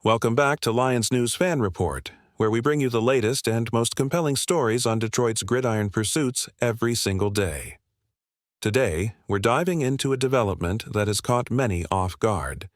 Welcome back to Lions News Fan Report, where we bring you the latest and most compelling stories on Detroit's gridiron pursuits every single day. Today, we're diving into a development that has caught many off guard.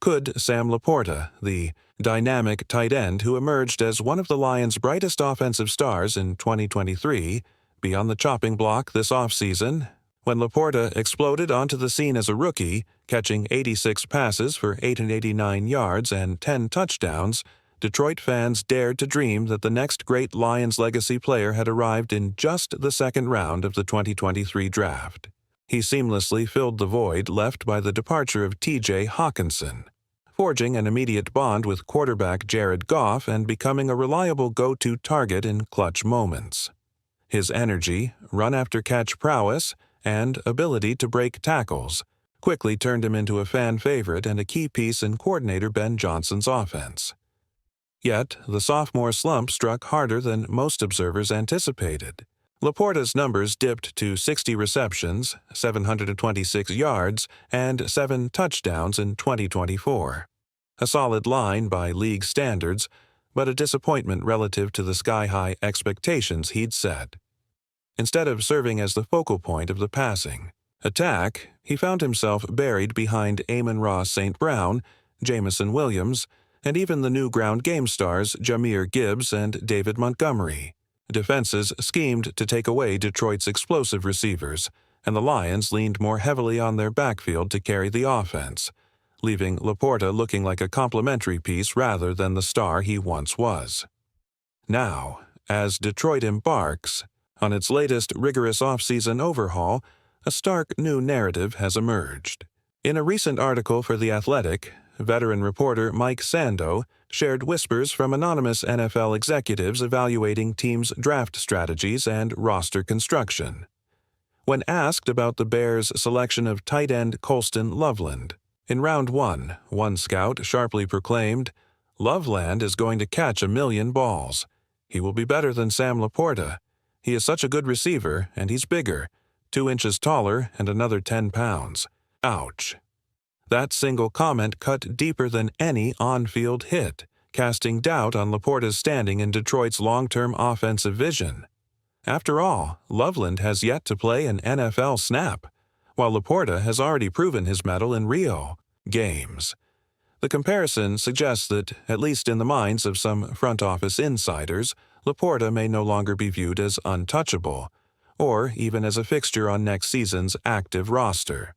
Could Sam Laporta, the dynamic tight end who emerged as one of the Lions' brightest offensive stars in 2023, be on the chopping block this offseason? When Laporta exploded onto the scene as a rookie, catching 86 passes for 889 yards and 10 touchdowns, Detroit fans dared to dream that the next great Lions legacy player had arrived in just the second round of the 2023 draft. He seamlessly filled the void left by the departure of T.J. Hockenson, forging an immediate bond with quarterback Jared Goff and becoming a reliable go-to target in clutch moments. His energy, run-after-catch prowess, and ability to break tackles quickly turned him into a fan favorite and a key piece in coordinator Ben Johnson's offense. Yet, the sophomore slump struck harder than most observers anticipated. Laporta's numbers dipped to 60 receptions, 726 yards, and 7 touchdowns in 2024. A solid line by league standards, but a disappointment relative to the sky-high expectations he'd set. Instead of serving as the focal point of the passing attack, he found himself buried behind Amon-Ra St. Brown, Jameson Williams, and even the new ground game stars Jahmyr Gibbs and David Montgomery. Defenses schemed to take away Detroit's explosive receivers, and the Lions leaned more heavily on their backfield to carry the offense, leaving Laporta looking like a complementary piece rather than the star he once was. Now, as Detroit embarks on its latest rigorous offseason overhaul, a stark new narrative has emerged. In a recent article for The Athletic, veteran reporter Mike Sando shared whispers from anonymous NFL executives evaluating teams' draft strategies and roster construction. When asked about the Bears' selection of tight end Colston Loveland, in round one scout sharply proclaimed, "Loveland is going to catch 1,000,000 balls. He will be better than Sam Laporta. He is such a good receiver, and he's bigger, 2 inches taller and another 10 pounds. Ouch." That single comment cut deeper than any on-field hit, casting doubt on Laporta's standing in Detroit's long-term offensive vision. After all, Loveland has yet to play an NFL snap, while Laporta has already proven his mettle in Rio games. The comparison suggests that, at least in the minds of some front office insiders, Laporta may no longer be viewed as untouchable, or even as a fixture on next season's active roster.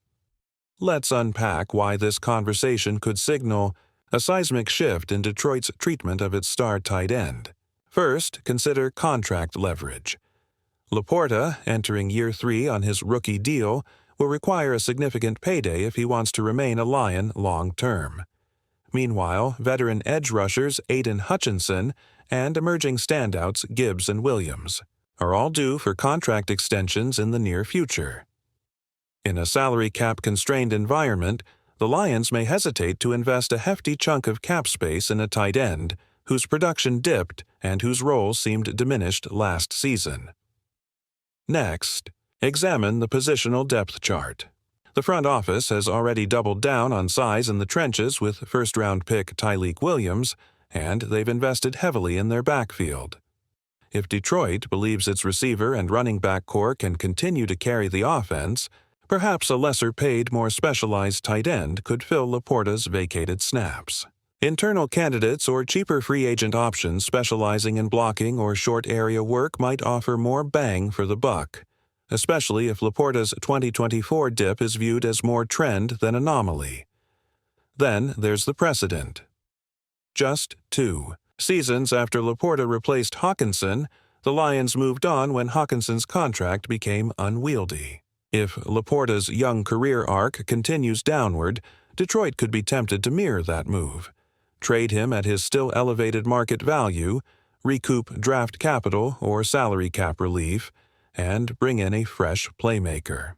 Let's unpack why this conversation could signal a seismic shift in Detroit's treatment of its star tight end. First, consider contract leverage. Laporta, entering year 3 on his rookie deal, will require a significant payday if he wants to remain a Lion long-term. Meanwhile, veteran edge rushers Aiden Hutchinson and emerging standouts Gibbs and Williams are all due for contract extensions in the near future. In a salary cap-constrained environment, the Lions may hesitate to invest a hefty chunk of cap space in a tight end whose production dipped and whose role seemed diminished last season. Next, examine the positional depth chart. The front office has already doubled down on size in the trenches with first-round pick Tyleik Williams, and they've invested heavily in their backfield. If Detroit believes its receiver and running back core can continue to carry the offense, perhaps a lesser-paid, more specialized tight end could fill Laporta's vacated snaps. Internal candidates or cheaper free agent options specializing in blocking or short-area work might offer more bang for the buck, especially if Laporta's 2024 dip is viewed as more trend than anomaly. Then there's the precedent. Just 2 seasons after Laporta replaced Hockenson, the Lions moved on when Hockenson's contract became unwieldy. If Laporta's young career arc continues downward, Detroit could be tempted to mirror that move, trade him at his still elevated market value, recoup draft capital or salary cap relief, and bring in a fresh playmaker.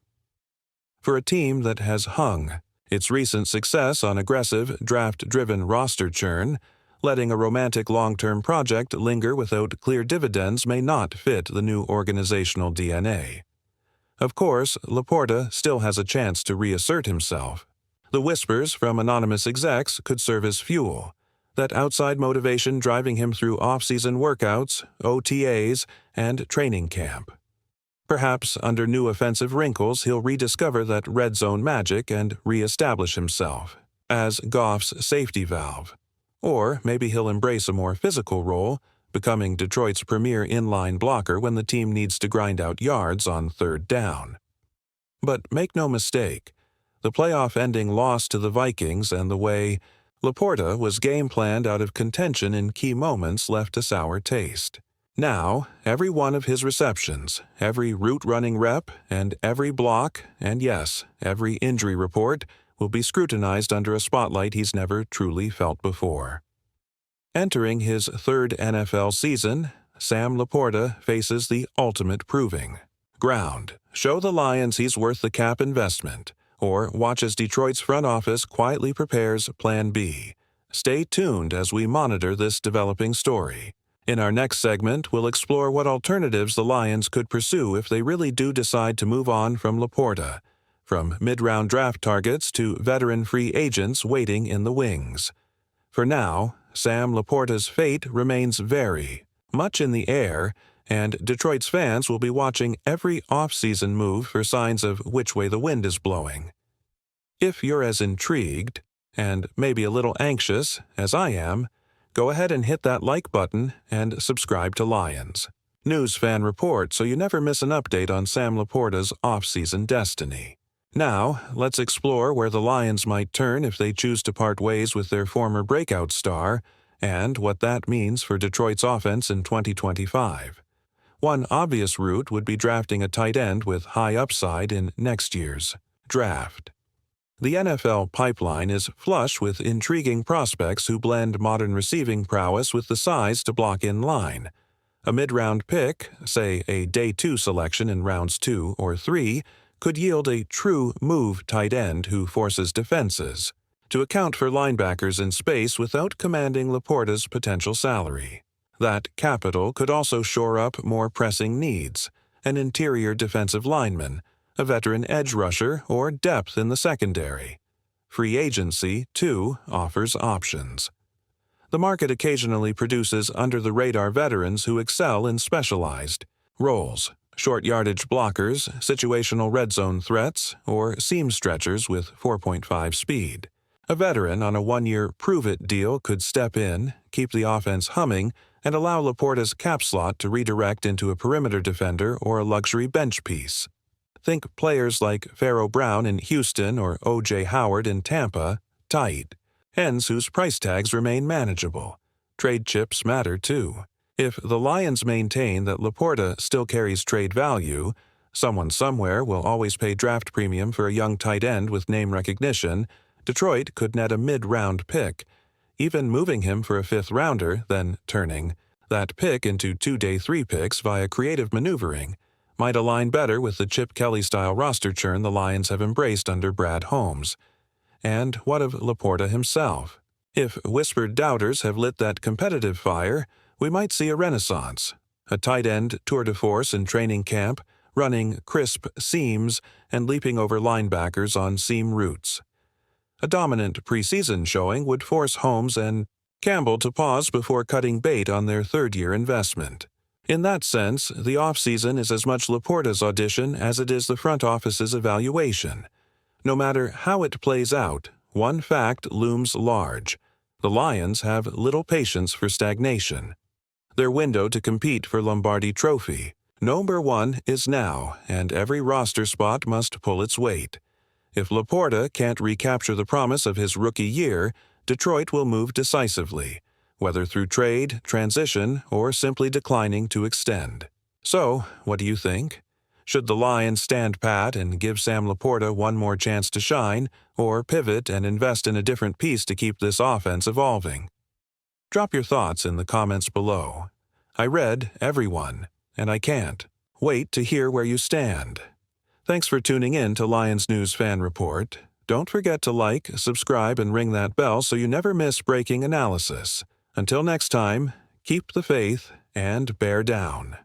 For a team that has hung its recent success on aggressive, draft-driven roster churn, letting a romantic long-term project linger without clear dividends may not fit the new organizational DNA. Of course, Laporta still has a chance to reassert himself. The whispers from anonymous execs could serve as fuel, That outside motivation driving him through off-season workouts, OTAs, and training camp. Perhaps under new offensive wrinkles he'll rediscover that red zone magic and re-establish himself as Goff's safety valve. Or maybe he'll embrace a more physical role, becoming Detroit's premier inline blocker when the team needs to grind out yards on third down. But make no mistake, the playoff-ending loss to the Vikings and the way Laporta was game-planned out of contention in key moments left a sour taste. Now, every one of his receptions, every route-running rep, and every block, and yes, every injury report, will be scrutinized under a spotlight he's never truly felt before. Entering his third NFL season, Sam Laporta faces the ultimate proving ground. Show the Lions he's worth the cap investment, or watch as Detroit's front office quietly prepares Plan B. Stay tuned as we monitor this developing story. In our next segment, we'll explore what alternatives the Lions could pursue if they really do decide to move on from Laporta, from mid-round draft targets to veteran free agents waiting in the wings. For now, Sam Laporta's fate remains very much in the air, and Detroit's fans will be watching every off-season move for signs of which way the wind is blowing. If you're as intrigued, and maybe a little anxious, as I am, go ahead and hit that like button and subscribe to Lions News Fan Report so you never miss an update on Sam Laporta's off-season destiny. Now, let's explore where the Lions might turn if they choose to part ways with their former breakout star, and what that means for Detroit's offense in 2025. One obvious route would be drafting a tight end with high upside in next year's draft. The NFL pipeline is flush with intriguing prospects who blend modern receiving prowess with the size to block in line. A mid-round pick, say a day 2 selection in rounds 2 or 3, could yield a true move tight end who forces defenses to account for linebackers in space without commanding Laporta's potential salary. That capital could also shore up more pressing needs, an interior defensive lineman, a veteran edge rusher, or depth in the secondary. Free agency, too, offers options. The market occasionally produces under-the-radar veterans who excel in specialized roles, short yardage blockers, situational red zone threats, or seam stretchers with 4.5 speed. A veteran on a 1-year prove-it deal could step in, keep the offense humming, and allow Laporta's cap slot to redirect into a perimeter defender or a luxury bench piece. Think players like Pharaoh Brown in Houston or O.J. Howard in Tampa, tight. Ends whose price tags remain manageable. Trade chips matter too. If the Lions maintain that Laporta still carries trade value, someone somewhere will always pay draft premium for a young tight end with name recognition, Detroit could net a mid-round pick, even moving him for a 5th rounder, then turning that pick into 2 day 3 picks via creative maneuvering, might align better with the Chip Kelly-style roster churn the Lions have embraced under Brad Holmes. And what of Laporta himself? If whispered doubters have lit that competitive fire, we might see a renaissance. A tight end tour de force in training camp, running crisp seams and leaping over linebackers on seam routes. A dominant preseason showing would force Holmes and Campbell to pause before cutting bait on their third-year investment. In that sense, the offseason is as much Laporta's audition as it is the front office's evaluation. No matter how it plays out, one fact looms large. The Lions have little patience for stagnation. Their window to compete for Lombardi Trophy, number 1, is now, and every roster spot must pull its weight. If Laporta can't recapture the promise of his rookie year, Detroit will move decisively, whether through trade, transition, or simply declining to extend. So, what do you think? Should the Lions stand pat and give Sam Laporta one more chance to shine, or pivot and invest in a different piece to keep this offense evolving? Drop your thoughts in the comments below. I read everyone, and I can't wait to hear where you stand. Thanks for tuning in to Lions News Fan Report. Don't forget to like, subscribe, and ring that bell so you never miss breaking analysis. Until next time, keep the faith and bear down.